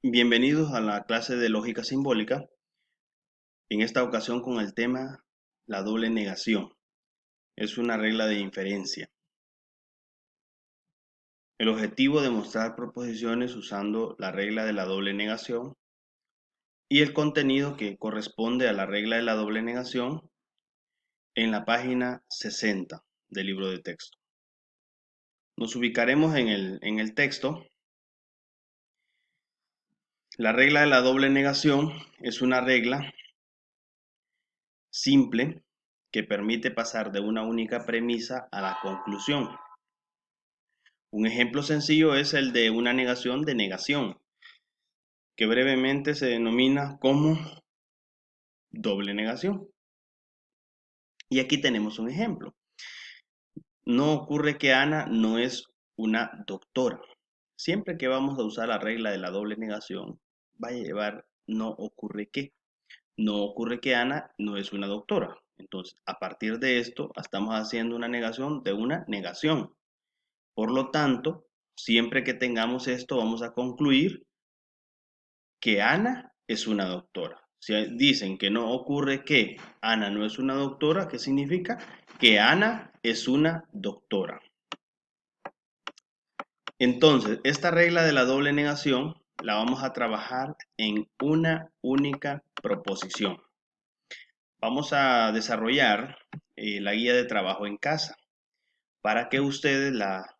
Bienvenidos a la clase de lógica simbólica, en esta ocasión con el tema la doble negación. Es una regla de inferencia. El objetivo es demostrar proposiciones usando la regla de la doble negación y el contenido que corresponde a la regla de la doble negación en la página 60 del libro de texto. Nos ubicaremos en el texto. La regla de la doble negación es una regla simple que permite pasar de una única premisa a la conclusión. Un ejemplo sencillo es el de una negación de negación, que brevemente se denomina como doble negación. Y aquí tenemos un ejemplo. No ocurre que Ana no es una doctora. Siempre que vamos a usar la regla de la doble negación, va a llevar no ocurre que. No ocurre que Ana no es una doctora. Entonces, a partir de esto, estamos haciendo una negación de una negación. Por lo tanto, siempre que tengamos esto, vamos a concluir que Ana es una doctora. Si dicen que no ocurre que Ana no es una doctora, ¿qué significa? Que Ana es una doctora. Entonces, esta regla de la doble negación la vamos a trabajar en una única proposición. Vamos a desarrollar la guía de trabajo en casa para que ustedes la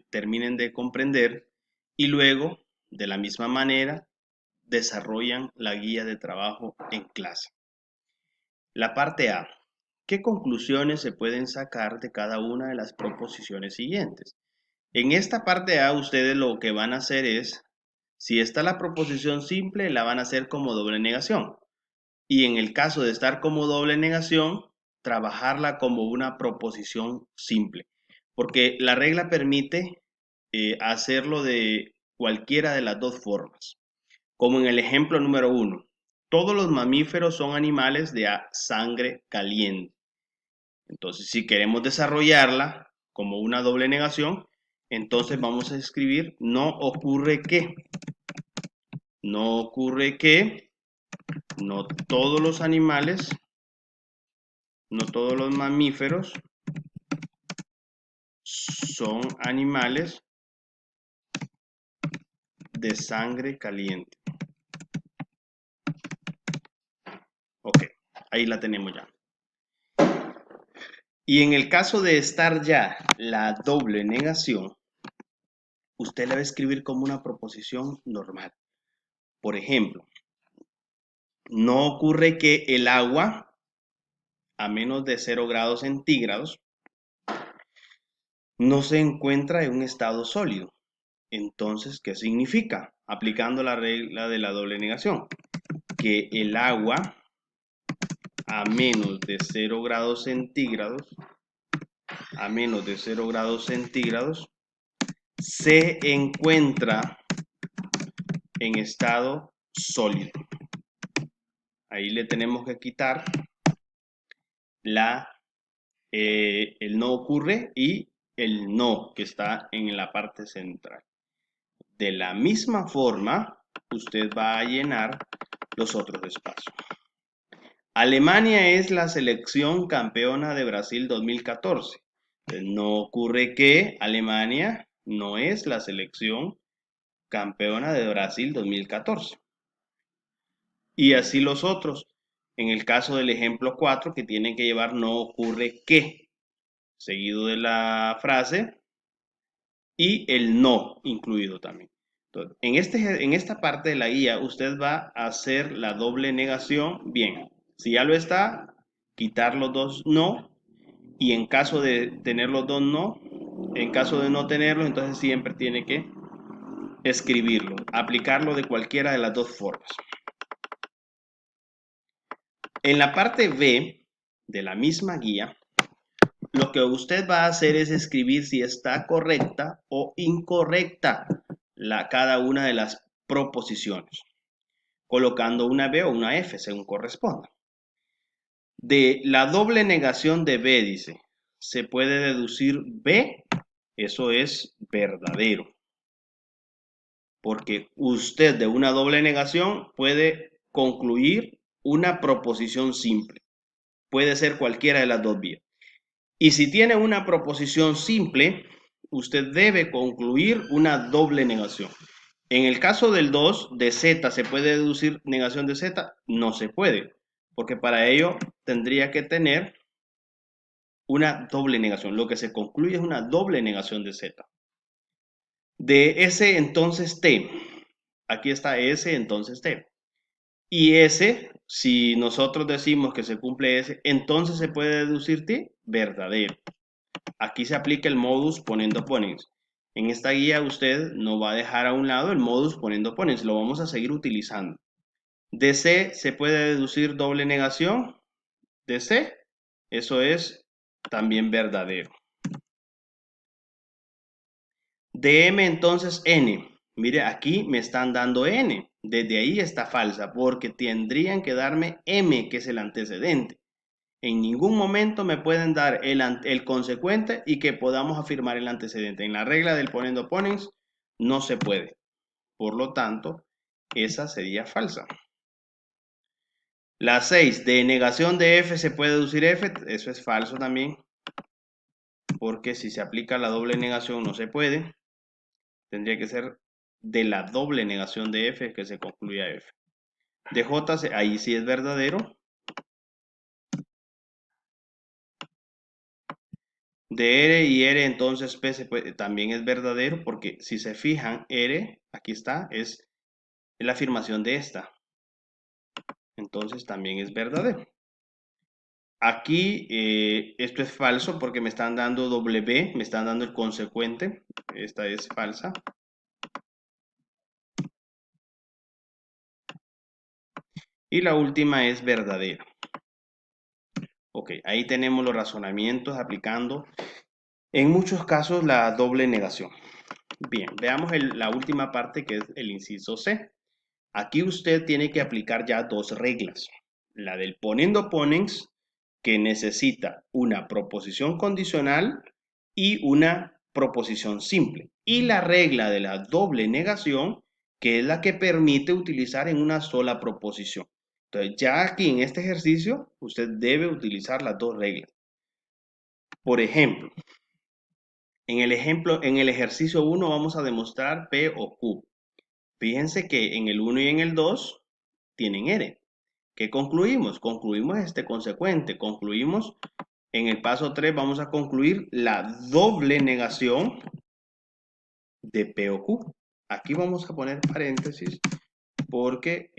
terminen de comprender y luego, de la misma manera, desarrollan la guía de trabajo en clase. La parte A. ¿Qué conclusiones se pueden sacar de cada una de las proposiciones siguientes? En esta parte A, ustedes lo que van a hacer es, si está la proposición simple, la van a hacer como doble negación. Y en el caso de estar como doble negación, trabajarla como una proposición simple. Porque la regla permite hacerlo de cualquiera de las dos formas. Como en el ejemplo número 1, todos los mamíferos son animales de sangre caliente. Entonces, si queremos desarrollarla como una doble negación, entonces vamos a escribir no ocurre que. No ocurre que no todos los animales, no todos los mamíferos son animales de sangre caliente. Ok, ahí la tenemos ya. Y en el caso de estar ya la doble negación, usted la va a escribir como una proposición normal. Por ejemplo, no ocurre que el agua a menos de 0 grados centígrados no se encuentra en un estado sólido. Entonces, ¿qué significa? Aplicando la regla de la doble negación. Que el agua a menos de 0 grados centígrados, se encuentra en estado sólido. Ahí le tenemos que quitar el no ocurre y el no que está en la parte central. De la misma forma, usted va a llenar los otros espacios. Alemania es la selección campeona de Brasil 2014. No ocurre que Alemania no es la selección campeona de Brasil 2014. Y así los otros. En el caso del ejemplo 4, que tiene que llevar no ocurre que, seguido de la frase, y el no incluido también. Entonces, en esta parte de la guía, usted va a hacer la doble negación bien. Si ya lo está, quitar los dos no, y en caso de tener los dos no, en caso de no tenerlo, entonces siempre tiene que escribirlo, aplicarlo de cualquiera de las dos formas. En la parte B de la misma guía, lo que usted va a hacer es escribir si está correcta o incorrecta cada una de las proposiciones, colocando una B o una F según corresponda. De la doble negación de B, dice, se puede deducir B, eso es verdadero. porque usted de una doble negación puede concluir una proposición simple. Puede ser cualquiera de las dos vías. Y si tiene una proposición simple, usted debe concluir una doble negación. En el caso del 2, de Z, ¿se puede deducir negación de Z? No se puede, porque para ello tendría que tener una doble negación. Lo que se concluye es una doble negación de Z. De S entonces T. Aquí está S entonces T. Y S, si nosotros decimos que se cumple S, entonces se puede deducir T verdadero. Aquí se aplica el modus ponendo ponens. En esta guía usted no va a dejar a un lado el modus ponendo ponens, lo vamos a seguir utilizando. De C se puede deducir doble negación de C, eso es también verdadero. De M entonces N, mire aquí me están dando N, desde ahí está falsa porque tendrían que darme M que es el antecedente. En ningún momento me pueden dar el consecuente y que podamos afirmar el antecedente. En la regla del ponendo ponens no se puede. Por lo tanto, esa sería falsa. La 6, de negación de F se puede deducir F. Eso es falso también. Porque si se aplica la doble negación no se puede. Tendría que ser de la doble negación de F que se concluya F. De J, ahí sí es verdadero. De R y R entonces P también es verdadero porque si se fijan, R, aquí está, es la afirmación de esta. Entonces también es verdadero. Aquí esto es falso porque me están dando W, me están dando el consecuente. Esta es falsa. Y la última es verdadera. Ok, ahí tenemos los razonamientos aplicando en muchos casos la doble negación. Bien, veamos la última parte que es el inciso C. Aquí usted tiene que aplicar ya dos reglas. La del ponendo ponens, que necesita una proposición condicional y una proposición simple. Y la regla de la doble negación, que es la que permite utilizar en una sola proposición. Entonces, ya aquí en este ejercicio, usted debe utilizar las dos reglas. Por ejemplo, en el ejercicio 1 vamos a demostrar P o Q. Fíjense que en el 1 y en el 2 tienen R. ¿Qué concluimos? Concluimos este consecuente. Concluimos, en el paso 3 vamos a concluir la doble negación de P o Q. Aquí vamos a poner paréntesis porque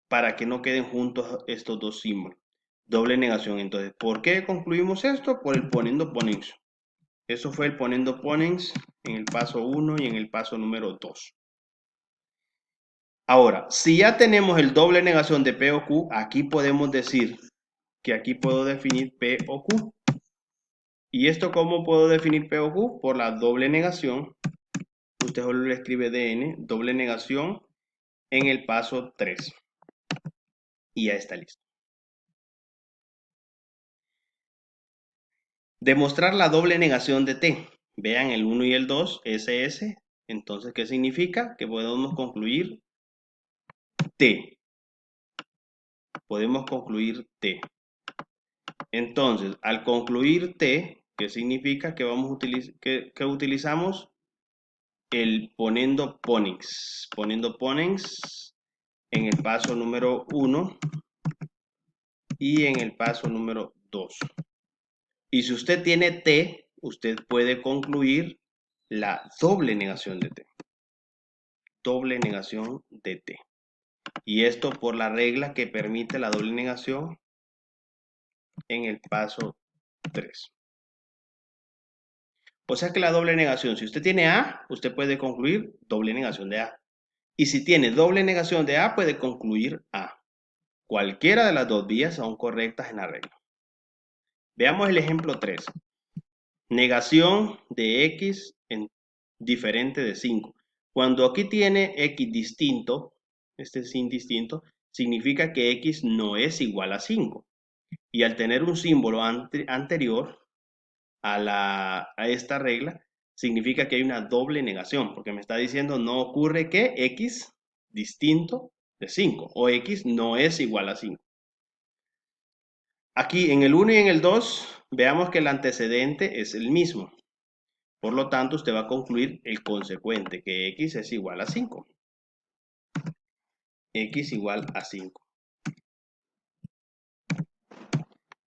para que no queden juntos estos dos símbolos. Doble negación. Entonces, ¿por qué concluimos esto? Por el ponendo ponens. Eso fue el ponendo ponens en el paso 1 y en el paso número 2. Ahora, si ya tenemos el doble negación de P o Q, aquí podemos decir que aquí puedo definir P o Q. ¿Y esto cómo puedo definir P o Q? Por la doble negación. Usted solo le escribe DN, doble negación en el paso 3. Y ya está listo. Demostrar la doble negación de T. Vean el 1 y el 2, SS. Entonces, ¿qué significa? Que podemos concluir T. Podemos concluir T. Entonces, al concluir T, ¿qué significa? Que vamos a utilizar, que utilizamos el ponendo ponens. Ponendo ponens en el paso número 1 y en el paso número 2. Y si usted tiene T, usted puede concluir la doble negación de T. Doble negación de T. Y esto por la regla que permite la doble negación en el paso 3. O sea que la doble negación, si usted tiene A, usted puede concluir doble negación de A. Y si tiene doble negación de A, puede concluir A. Cualquiera de las dos vías son correctas en la regla. Veamos el ejemplo 3. Negación de X en diferente de 5. Cuando aquí tiene X distinto, este es indistinto, significa que X no es igual a 5. Y al tener un símbolo anterior a esta regla, significa que hay una doble negación, porque me está diciendo no ocurre que x distinto de 5 o x no es igual a 5. Aquí en el 1 y en el 2 veamos que el antecedente es el mismo. Por lo tanto, usted va a concluir el consecuente, que x es igual a 5. X igual a 5.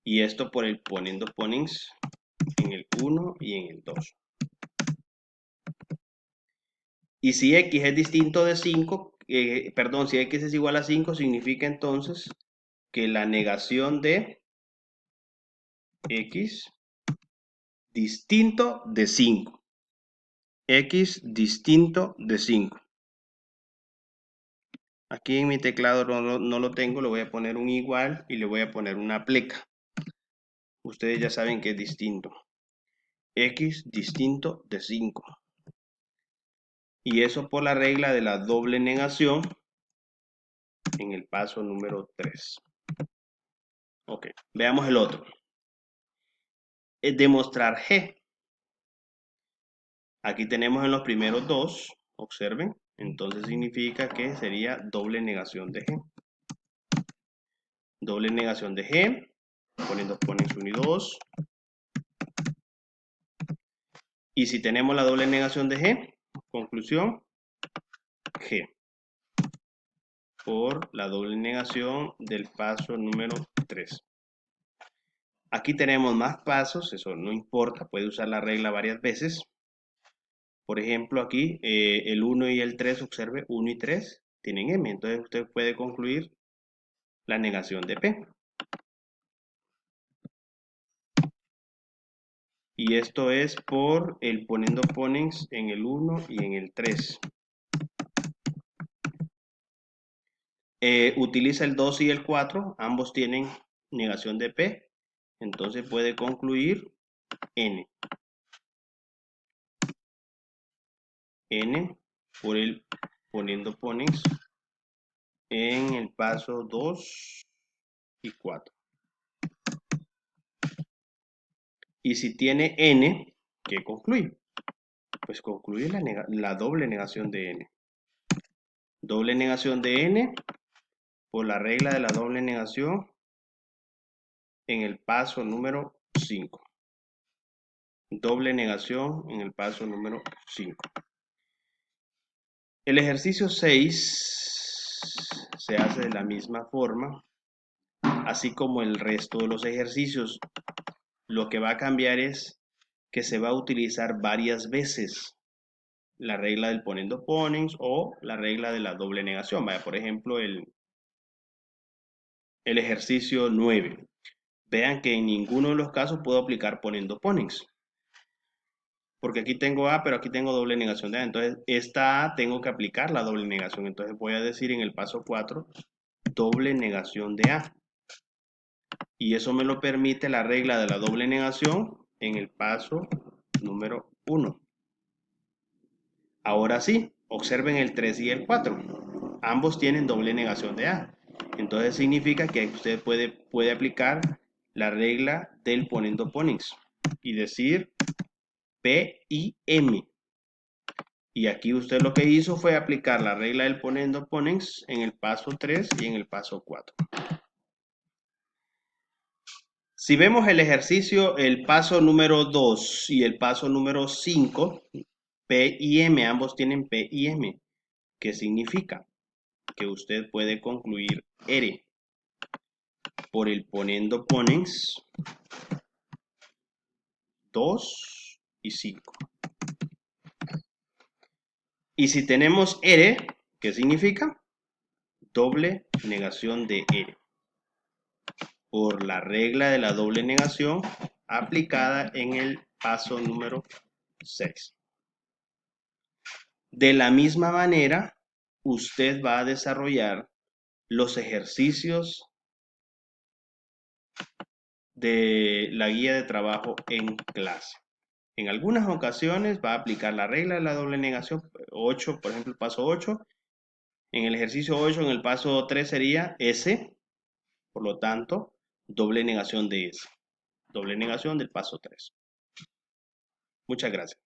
Y esto por el poniendo ponens en el 1 y en el 2. Y si x es distinto de 5, si x es igual a 5, significa entonces que la negación de x distinto de 5. X distinto de 5. Aquí en mi teclado no lo tengo, le voy a poner un igual y le voy a poner una pleca. Ustedes ya saben que es distinto. X distinto de 5. Y eso por la regla de la doble negación en el paso número 3. Ok, veamos el otro. Es demostrar G. Aquí tenemos en los primeros dos, observen, entonces significa que sería doble negación de G. Doble negación de G, poniendo ponens 1 y 2. Y si tenemos la doble negación de G, conclusión, G. Por la doble negación del paso número 3. Aquí tenemos más pasos, eso no importa, puede usar la regla varias veces. Por ejemplo, aquí el 1 y el 3, observe, 1 y 3 tienen M, entonces usted puede concluir la negación de P. Y esto es por el poniendo ponens en el 1 y en el 3. Utiliza el 2 y el 4, ambos tienen negación de P, entonces puede concluir N. N por el poniendo ponens en el paso 2 y 4. Y si tiene N, ¿qué concluye? Pues concluye la doble negación de N. Doble negación de N por la regla de la doble negación en el paso número 5. Doble negación en el paso número 5. El ejercicio 6 se hace de la misma forma, así como el resto de los ejercicios. Lo que va a cambiar es que se va a utilizar varias veces la regla del poniendo ponens o la regla de la doble negación. Vaya, por ejemplo, el ejercicio 9. Vean que en ninguno de los casos puedo aplicar poniendo ponens. Porque aquí tengo A, pero aquí tengo doble negación de A. Entonces, esta A tengo que aplicar la doble negación. Entonces, voy a decir en el paso 4, doble negación de A. Y eso me lo permite la regla de la doble negación en el paso número 1. Ahora sí, observen el 3 y el 4. Ambos tienen doble negación de A. Entonces, significa que usted puede aplicar la regla del poniendo ponens y decir P y M. Y aquí usted lo que hizo fue aplicar la regla del poniendo ponens en el paso 3 y en el paso 4. Si vemos el ejercicio, el paso número 2 y el paso número 5, P y M, ambos tienen P y M. ¿Qué significa? Que usted puede concluir R por el poniendo ponens 2 y 5. Y si tenemos R, ¿qué significa? Doble negación de R. Por la regla de la doble negación aplicada en el paso número 6. De la misma manera, usted va a desarrollar los ejercicios de la guía de trabajo en clase. En algunas ocasiones va a aplicar la regla de la doble negación, 8, por ejemplo, el paso 8. En el ejercicio 8, en el paso 3 sería S, por lo tanto, doble negación de S. Doble negación del paso 3. Muchas gracias.